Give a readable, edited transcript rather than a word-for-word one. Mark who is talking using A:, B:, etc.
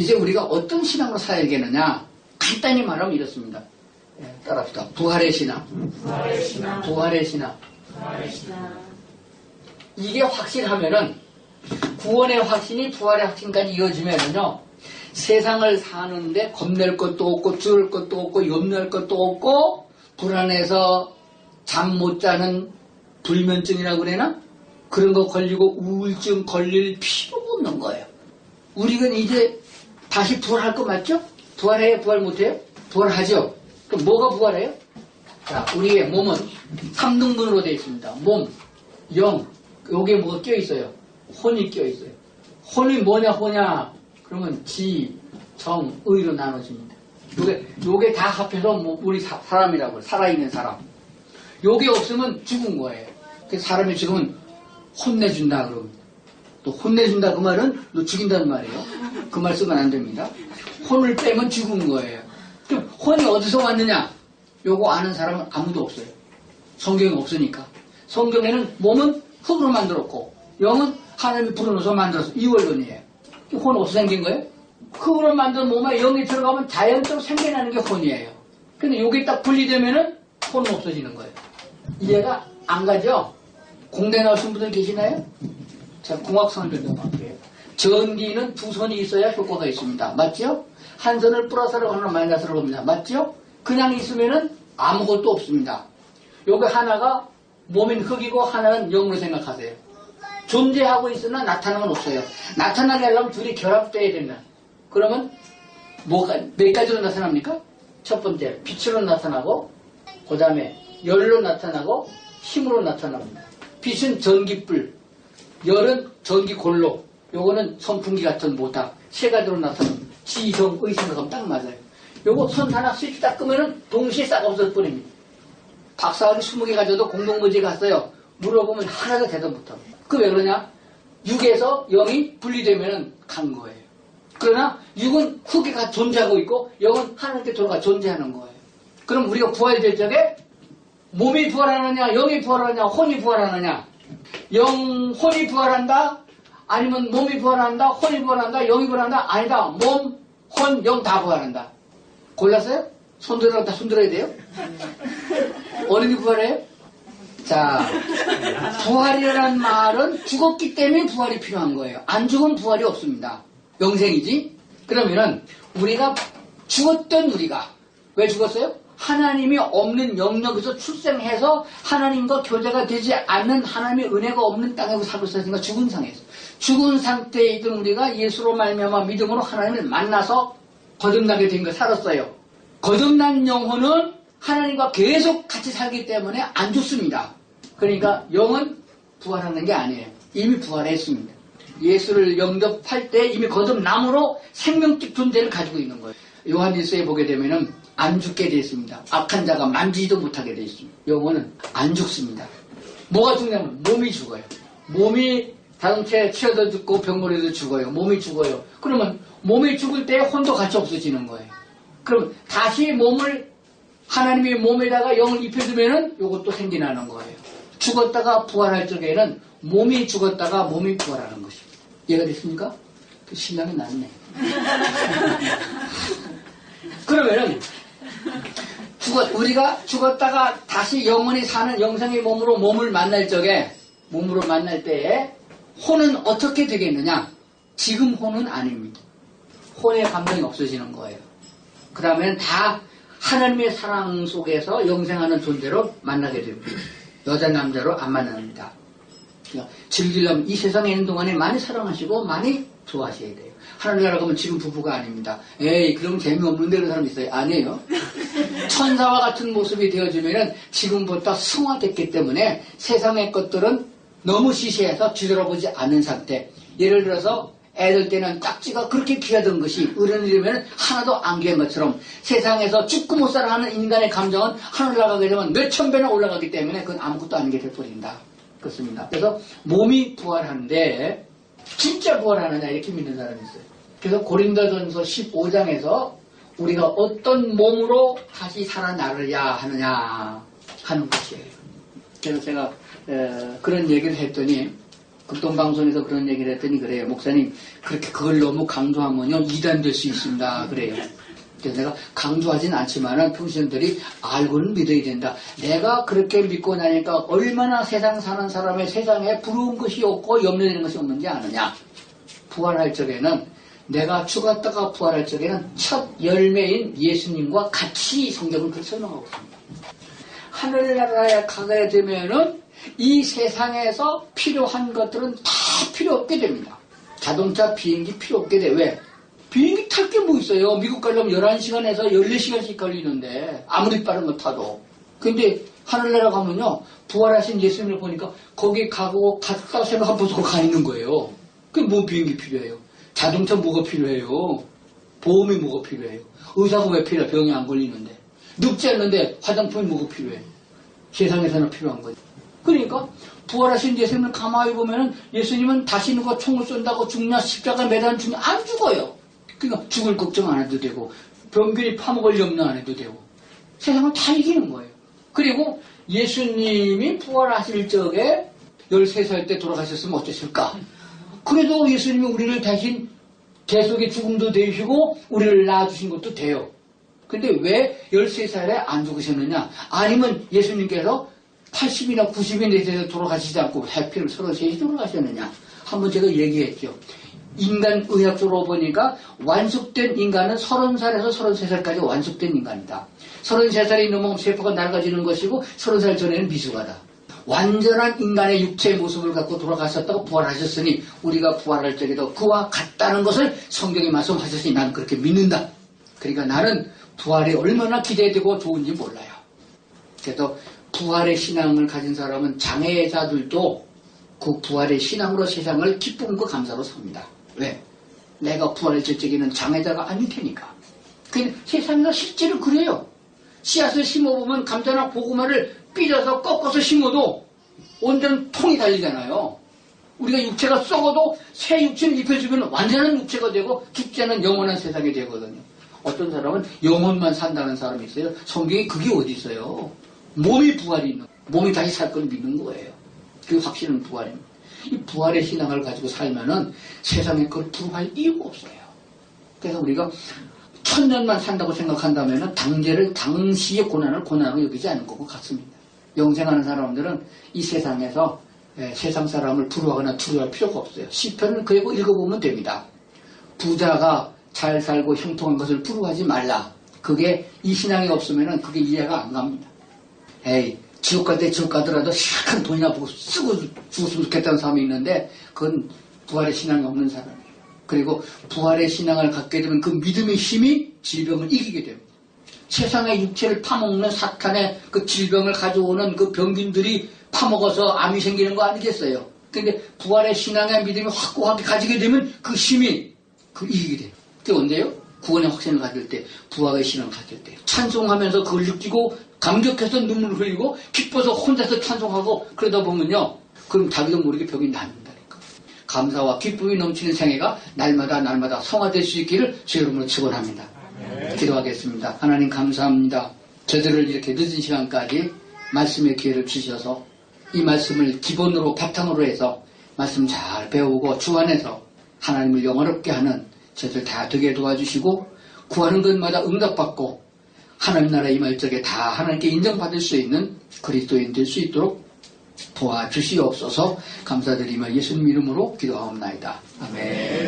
A: 이제 우리가 어떤 신앙으로 살아야겠느냐? 간단히 말하면 이렇습니다. 따라합시다. 부활의 신앙.
B: 부활의 신앙.
A: 부활의 신앙.
B: 부활의 신앙.
A: 이게 확실하면은 구원의 확신이 부활의 확신까지 이어지면은요, 세상을 사는데 겁낼 것도 없고 두려울 것도 없고 염려할 것도 없고 불안해서 잠 못 자는 불면증이라고 그래나? 그런 거 걸리고 우울증 걸릴 필요가 없는 거예요. 우리가 이제 다시 부활할 거 맞죠? 부활해요? 부활 못해요? 부활하죠? 그럼 뭐가 부활해요? 자, 우리의 몸은 3등분으로 되어 있습니다. 몸, 영, 여기에 뭐가 껴있어요? 혼이 껴있어요. 혼이 뭐냐? 그러면 지, 정, 의로 나눠집니다. 요게 다 합해서 뭐 우리 사람이라고 해요. 살아있는 사람. 요게 없으면 죽은 거예요. 그래서 사람이 죽으면 혼내준다 그러면. 또 혼내준다 그 말은 너 죽인다는 말이에요. 그 말 쓰면 안 됩니다. 혼을 빼면 죽은 거예요. 그럼 혼이 어디서 왔느냐? 요거 아는 사람은 아무도 없어요. 성경이 없으니까. 성경에는 몸은 흙으로 만들었고 영은 하나님이 불어넣어서 만들어서 이 원론이에요. 혼 어디서 생긴 거예요? 흙으로 만든 몸에 영이 들어가면 자연적으로 생겨나는 게 혼이에요. 근데 요게 딱 분리되면은 혼은 없어지는 거예요. 이해가 안 가죠? 공대 나오신 분들 계시나요? 자, 공학선을 넘어갈게요. 전기는 두 선이 있어야 효과가 있습니다. 맞죠? 한 선을 플러스로 하나 마이너스로 봅니다. 맞죠? 그냥 있으면은 아무것도 없습니다. 요거 하나가 몸인 흙이고 하나는 영으로 생각하세요. 존재하고 있으나 나타나는 건 없어요. 나타나게 하려면 둘이 결합돼야 된다. 그러면 몇 가지로 나타납니까? 첫 번째, 빛으로 나타나고, 그 다음에 열로 나타나고, 힘으로 나타납니다. 빛은 전기불, 열은 전기골로, 요거는 선풍기 같은 모닥, 세 가지로 나타납니다. 지성, 의심으로 딱 맞아요. 요거 선 하나 스위치 딱 끄면은 동시에 싹 없어져 버립니다. 박사학위 20개 가져도 공동문제 갔어요. 물어보면 하나도 대답 못합니다. 그 왜 그러냐? 6에서 0이 분리되면은 간 거예요. 그러나 6은 흙이 존재하고 있고 0은 하나님께 돌아가 존재하는 거예요. 그럼 우리가 부활될 적에 몸이 부활하느냐, 영이 부활하느냐, 혼이 부활하느냐? 혼이 부활한다? 아니면 몸이 부활한다? 혼이 부활한다? 영이 부활한다? 아니다. 몸, 혼, 영 다 부활한다. 골랐어요? 손들어야 돼요? 어느 게 부활해요? 자, 부활이라는 말은 죽었기 때문에 부활이 필요한 거예요. 안 죽으면 부활이 없습니다. 영생이지? 그러면은 우리가 죽었던 우리가 왜 죽었어요? 하나님이 없는 영역에서 출생해서 하나님과 교제가 되지 않는 하나님의 은혜가 없는 땅에서 살고 있었으니까 죽은 상태에서 죽은 상태에 있던 우리가 예수로 말미암아 믿음으로 하나님을 만나서 거듭나게 된 거 살았어요. 거듭난 영혼은 하나님과 계속 같이 살기 때문에 안 죽습니다. 그러니까 영은 부활하는 게 아니에요. 이미 부활했습니다. 예수를 영접할 때 이미 거듭남으로 생명적 존재를 가지고 있는 거예요. 요한일서에 보게 되면은 안 죽게 되어 있습니다. 악한 자가 만지지도 못하게 되어 있습니다. 영혼은 안 죽습니다. 뭐가 죽냐면 몸이 죽어요. 몸이 자동차에 치여서 죽고 병원에도 죽어요. 몸이 죽어요. 그러면 몸이 죽을 때 혼도 같이 없어지는 거예요. 그럼 다시 몸을 하나님의 몸에다가 영을 입혀두면은 요것도 생겨나는 거예요. 죽었다가 부활할 적에는 몸이 죽었다가 몸이 부활하는 것입니다. 이해가 됐습니까? 그 신랑이 낫네. 그러면은 우리가 죽었다가 다시 영원히 사는 영생의 몸을 만날 적에 몸으로 만날 때에 혼은 어떻게 되겠느냐? 지금 혼은 아닙니다. 혼의 감정이 없어지는 거예요. 그 다음엔 다 하나님의 사랑 속에서 영생하는 존재로 만나게 됩니다. 여자 남자로 안 만납니다. 즐기려면 이 세상에 있는 동안에 많이 사랑하시고 많이 좋아하셔야 돼요. 하나님 나라 가면 지금 부부가 아닙니다. 에이 그러면 재미없는데 그런 사람 있어요. 아니에요. 천사와 같은 모습이 되어지면은 지금부터 승화됐기 때문에 세상의 것들은 너무 시시해서 뒤돌아보지 않는 상태. 예를 들어서 애들 때는 짝지가 그렇게 귀하던 것이 어른이 되면 하나도 안 귀한 것처럼 세상에서 죽고 못 살아 하는 인간의 감정은 하늘 나가게 되면 몇천 배나 올라가기 때문에 그건 아무것도 아닌 게 돼버린다. 그렇습니다. 그래서 몸이 부활하는데 진짜 부활하느냐 이렇게 믿는 사람이 있어요. 그래서 고린도전서 15장에서 우리가 어떤 몸으로 다시 살아나려야 하느냐 하는 것이에요. 그래서 제가 그런 얘기를 했더니 극동방송에서 그런 얘기를 했더니 그래요. 목사님, 그렇게 그걸 너무 강조하면요, 이단될 수 있습니다. 그래요. 그래서 내가 강조하진 않지만은 평신들이 알고는 믿어야 된다. 내가 그렇게 믿고 나니까 얼마나 세상 사는 사람의 세상에 부러운 것이 없고 염려되는 것이 없는지 아느냐. 부활할 적에는 내가 죽었다가 부활할 적에는 첫 열매인 예수님과 같이 성경을 그렇게 설명하고 있습니다. 하늘나라에 가게 되면은 이 세상에서 필요한 것들은 다 필요 없게 됩니다. 자동차, 비행기 필요 없게 돼. 왜? 비행기 탈 게 뭐 있어요? 미국 가려면 11시간에서 14시간씩 걸리는데 아무리 빠른 거 타도. 근데 하늘나라 가면요, 부활하신 예수님을 보니까 거기 가고 갔다 생각 한번 보고 가 있는 거예요. 그게 뭐 비행기 필요해요? 자동차 뭐가 필요해요? 보험이 뭐가 필요해요? 의사가 왜 필요해? 병이 안 걸리는데. 늙지 않는데 화장품이 뭐가 필요해? 세상에서는 필요한 거지. 그러니까 부활하신 예수님을 가만히 보면은 예수님은 다시 누가 총을 쏜다고 죽냐, 십자가 매단 죽냐, 안 죽어요. 그러니까 죽을 걱정 안 해도 되고 병균이 파먹을 염려 안 해도 되고 세상을 다 이기는 거예요. 그리고 예수님이 부활하실 적에 13살 때 돌아가셨으면 어땠을까? 그래도 예수님이 우리를 대신 대속의 죽음도 되시고 우리를 낳아주신 것도 돼요. 근데 왜 13살에 안 죽으셨느냐? 아니면 예수님께서 80이나 90이 되셔서 돌아가시지 않고 해피를 33이 돌아가셨느냐? 한번 제가 얘기했죠. 인간 의학적으로 보니까 완숙된 인간은 30살에서 33살까지 완숙된 인간이다. 33살이 넘으면 세포가 낡아지는 것이고 30살 전에는 미숙하다. 완전한 인간의 육체의 모습을 갖고 돌아가셨다고 부활하셨으니 우리가 부활할 적에도 그와 같다는 것을 성경이 말씀하셨으니 나는 그렇게 믿는다. 그러니까 나는 부활이 얼마나 기대되고 좋은지 몰라요. 그래서 부활의 신앙을 가진 사람은 장애자들도 그 부활의 신앙으로 세상을 기쁨과 감사로 삽니다. 왜? 내가 부활했을 적에는 장애자가 아닐 테니까. 세상에서 실제로 그래요. 씨앗을 심어보면 감자나 고구마를 삐져서 꺾어서 심어도 온전 통이 달리잖아요. 우리가 육체가 썩어도 새 육체를 입혀주면 완전한 육체가 되고 죽지 않은 영원한 세상이 되거든요. 어떤 사람은 영혼만 산다는 사람이 있어요. 성경에 그게 어디 있어요? 몸이 부활이 있는, 몸이 다시 살 걸 믿는 거예요. 그 확신은 부활입니다. 이 부활의 신앙을 가지고 살면은 세상에 그걸 부러워할 이유가 없어요. 그래서 우리가 1000년만 산다고 생각한다면은 당시의 고난으로 여기지 않을 것 같습니다. 영생하는 사람들은 이 세상에서 세상 사람을 부러워하거나 두려워할 필요가 없어요. 시편을 그리고 읽어보면 됩니다. 부자가 잘 살고 형통한 것을 부러워하지 말라. 그게 이 신앙이 없으면은 그게 이해가 안 갑니다. 에이, 지옥 갈 때 지옥 가더라도 시작한 돈이나 보고 쓰고 죽었으면 좋겠다는 사람이 있는데 그건 부활의 신앙이 없는 사람이에요. 그리고 부활의 신앙을 갖게 되면 그 믿음의 힘이 질병을 이기게 됩니다. 세상의 육체를 파먹는 사탄의 그 질병을 가져오는 그 병균들이 파먹어서 암이 생기는 거 아니겠어요? 근데 부활의 신앙의 믿음이 확고하게 가지게 되면 그 힘이 이기게 돼요. 그게 언제요? 구원의 확신을 가질 때, 부활의 신앙을 가질 때. 찬송하면서 그걸 느끼고 감격해서 눈물을 흘리고 기뻐서 혼자서 찬송하고 그러다 보면요. 그럼 자기도 모르게 병이 낫는다니까. 감사와 기쁨이 넘치는 생애가 날마다 성화될 수 있기를 주 이름으로 축원합니다. 기도하겠습니다. 하나님 감사합니다. 저들을 이렇게 늦은 시간까지 말씀의 기회를 주셔서 이 말씀을 기본으로 바탕으로 해서 말씀 잘 배우고 주 안에서 하나님을 영원롭게 하는 저들 다 되게 도와주시고 구하는 것마다 응답받고 하나님 나라 임할 적에 다 하나님께 인정받을 수 있는 그리스도인 될 수 있도록 도와주시옵소서. 감사드리며 예수님 이름으로 기도하옵나이다. 아멘.